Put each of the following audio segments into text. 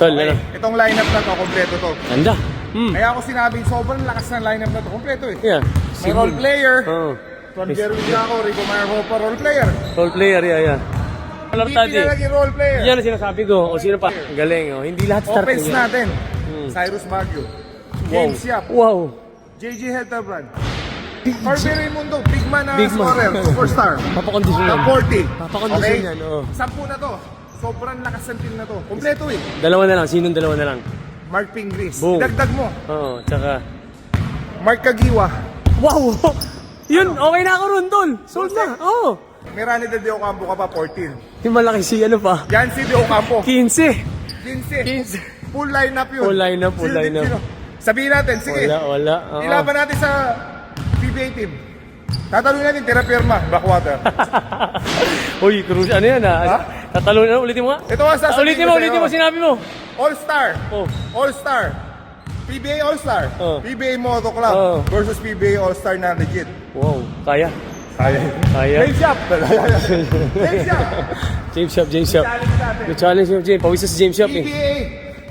Tol, Okay, ano? itong lineup na to, kompleto to. Ganda. Kaya ako sinabing sobrang lakas ng lineup na to, kompleto eh. Yeah. May role player, Oo. from Jerwin Jaco, Rico Marhopa, role player. Role player, yeah. Alam Hindi tadi. pinalaging role player. Yan ang sinasabi ko. O sino pa? Galing. Oh. Hindi lahat start Offense yan. natin, Cyrus Baguio, Wow. James Yap, Wow. JJ Helterbrand, Corby Raimundo, big man na Big man. scorer, superstar. Papakondisyon yan. Top 40. Papakondisyon yan, oo. 10 na to. Sobrang lakas ng team na to. Kompleto eh. Dalawa na lang. Sinong dalawa na lang? Mark Pingris. Boom. Dagdag mo. Oo. Tsaka. Mark Kagiwa. Wow. Yun. Okay na ako ron, Tol. Sold na. Oo. Mirani de Ocampo ka pa, 14. Yung malaki si ano pa? Yancy de Ocampo, 15. 15. Full lineup yun. Full lineup, full Sino- lineup. sino? Sabihin natin, sige. Wala. Oo. Ilaban natin sa PBA team. Tatanungin natin, Tira Pirma, Blackwater. Uy, Cruz, ano yan Ha? ah? Tatalon na, ulitin mo nga. Ito ang sasabihin ko Ulitin mo, sa'yo. sinabi mo. All-Star. Oh. All-Star. PBA All-Star. Oh. PBA Moto Club Oh. versus PBA All-Star na legit. Wow, kaya. Kaya. Kaya. James Yap. James Yap. James Shop. Challenge natin. Yung challenge mo, James. Pawis sa James Shop eh. PBA.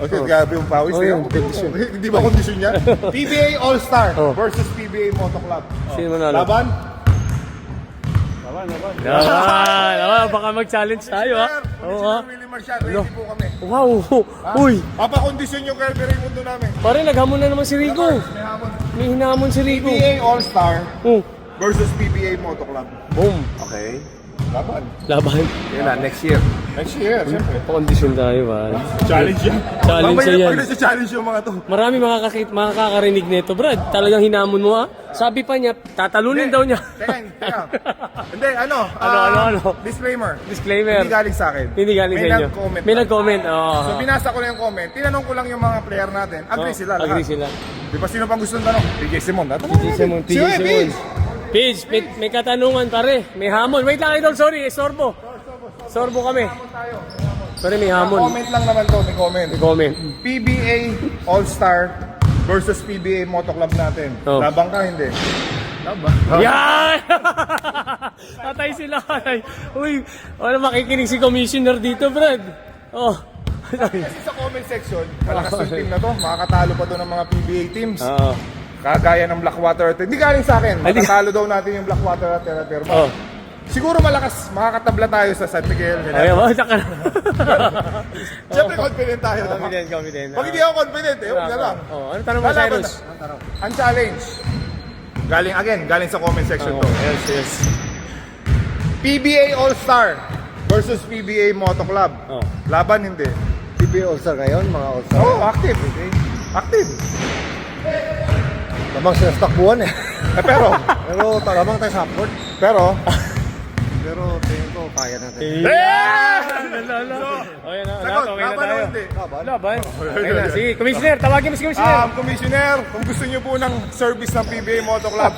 Okay, grabe yung pawis. Oh, eh. yung kondisyon. Hindi ba kondisyon yan? PBA All-Star Oh. versus PBA Moto Club. Sino manalo? Laban? Baka mag-challenge tayo ha. Oo ha. Willie Marcial, ready po kami. Wow. Uy. Papakondisyon yung Kirby Raimundo namin. Pare, naghamon na naman si Rico. May hamon. May hinamon si Rico. PBA All-Star Oh. versus PBA Moto Club. Boom. Okay. Laban. Laban. Yan na, next year. Next year, siyempre. Pa-condition tayo ba? Challenge yan. Challenge Mamaya yan. pag nasa-challenge yung mga to. Marami makakarinig nito, Brad. Talagang hinamon mo ha. Sabi pa niya, tatalunin daw niya. Teka. Hindi, ano? Ano? Disclaimer. Disclaimer. Hindi galing sa akin. Hindi galing sa May inyo. nag-comment. May nag-comment. Oo. So binasa ko na yung comment. Tinanong ko lang yung mga player natin. Agree sila lahat. Agree sila. Di ba sino pang gusto ng tanong? PJ Simon. PJ Simon. Page, may katanungan pare. May hamon. Wait lang, idol. Sorry, sorbo. Sorbo kami. Pare, may hamon. Comment lang naman to. May comment. May comment. PBA All-Star versus PBA Moto Club natin. Oh. Labang ka, hindi. Yan! Patay sila. Uy, wala makikinig si commissioner dito, Brad. Oh. Kasi sa comment section, malakas yung team na to. Makakatalo pa to ng mga PBA teams. Oo. Kagaya ng Blackwater. Hindi galing sa akin. Matatalo daw natin yung Blackwater at Terra Firma. Oh. Siguro malakas. Makakatabla tayo sa San Miguel. Ayun, saka. Siyempre confident tayo. Confident. Pag hindi ako confident, huwag na lang. Oh, ano tanong mo, Lalaban Cyrus? na. Ang challenge. Galing sa comment section to. Yes. PBA All-Star versus PBA Moto Club. Oh. Laban hindi. PBA All-Star ngayon, mga All-Star. Oo, active. Active. Lamang sila takbuhan eh. Pero, Lamang tayo sa upward. pero, Pero tingin ko, kaya natin. Okay na, sagot, okay na laban o tayo. hindi? Laban. Okay na, sige. Commissioner, tawagin mo si Commissioner. Commissioner, kung gusto niyo po ng service ng PBA Moto Club,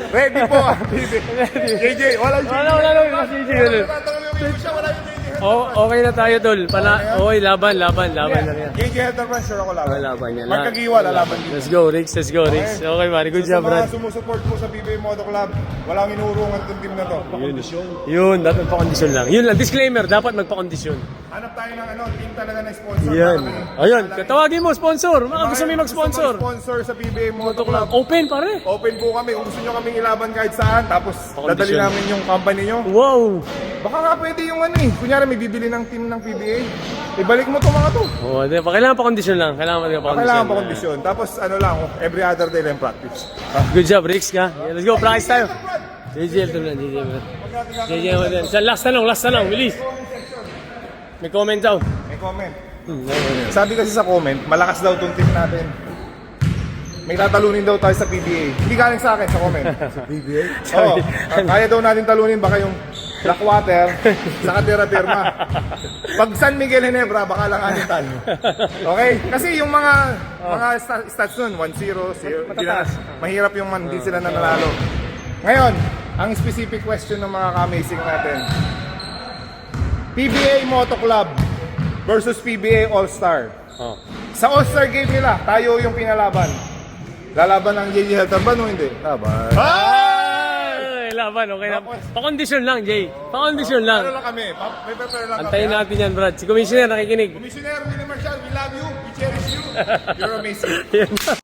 ready po ang PBA. JJ, wala yung JJ. Wala. Tatanungin mo siya, wala yung JJ. Oh, okay na tayo, Tol. Okay, laban na yan. JJ Heatherman, sure ako laban. Laban yan. Mark Kagiwa, lalaban din. Let's go, Rix. Okay, Mari. Good Sa job, mga Brad. sumusupport po sa PBA Moto Club, walang inurungan itong team na to. Yun, dapat magpa-kondisyon lang. Yun lang, disclaimer, dapat magpa-kondisyon. Hanap tayo ng team talaga na sponsor. Yan. Para Ayun, tawagin mo, sponsor. Mga gusto mo Gusto mag-sponsor. sponsor sa PBA Moto Club. Open, pare. Open po kami. Kung gusto nyo kaming ilaban kahit saan, tapos dadali Pakondisyon. namin yung company nyo. Wow. Baka nga pwede yung kunyari may bibili ng team ng PBA. Ibalik mo itong mga to. Oh, kailangan pa-kondisyon lang. Kailangan pa kondisyon. Tapos every other day lang practice. Good job, Rix ka. Yeah, let's go, practice tayo. JJ, ito na, JJ. Last tanong, bilis. May comment daw. May comment. Sabi kasi sa comment, malakas daw itong team natin. May tatalunin daw tayo sa PBA. Hindi galing sa akin sa comment. Sa PBA? Oo. Kaya daw natin talunin baka yung Blackwater sa Terra Firma. Pag San Miguel Ginebra, baka lang anin tayo. Okay? Kasi yung mga stats nun, 1-0, 0, mahirap yung hindi sila nanalo. Ngayon, ang specific question ng mga ka-amazing natin. PBA Moto Club versus PBA All-Star. Oh. Sa All-Star game nila, tayo yung pinalaban. Lalaban ng JJ Helterban o hindi? Laban. Ay! laban, okay na. Pa-condition lang, Jay. Pa-condition lang. Ano lang kami? May prepare lang Antayin kami. natin yan, Brad. Si Commissioner nakikinig. Commissioner Willie Marshall, we love you. We cherish you. You're amazing. Yan.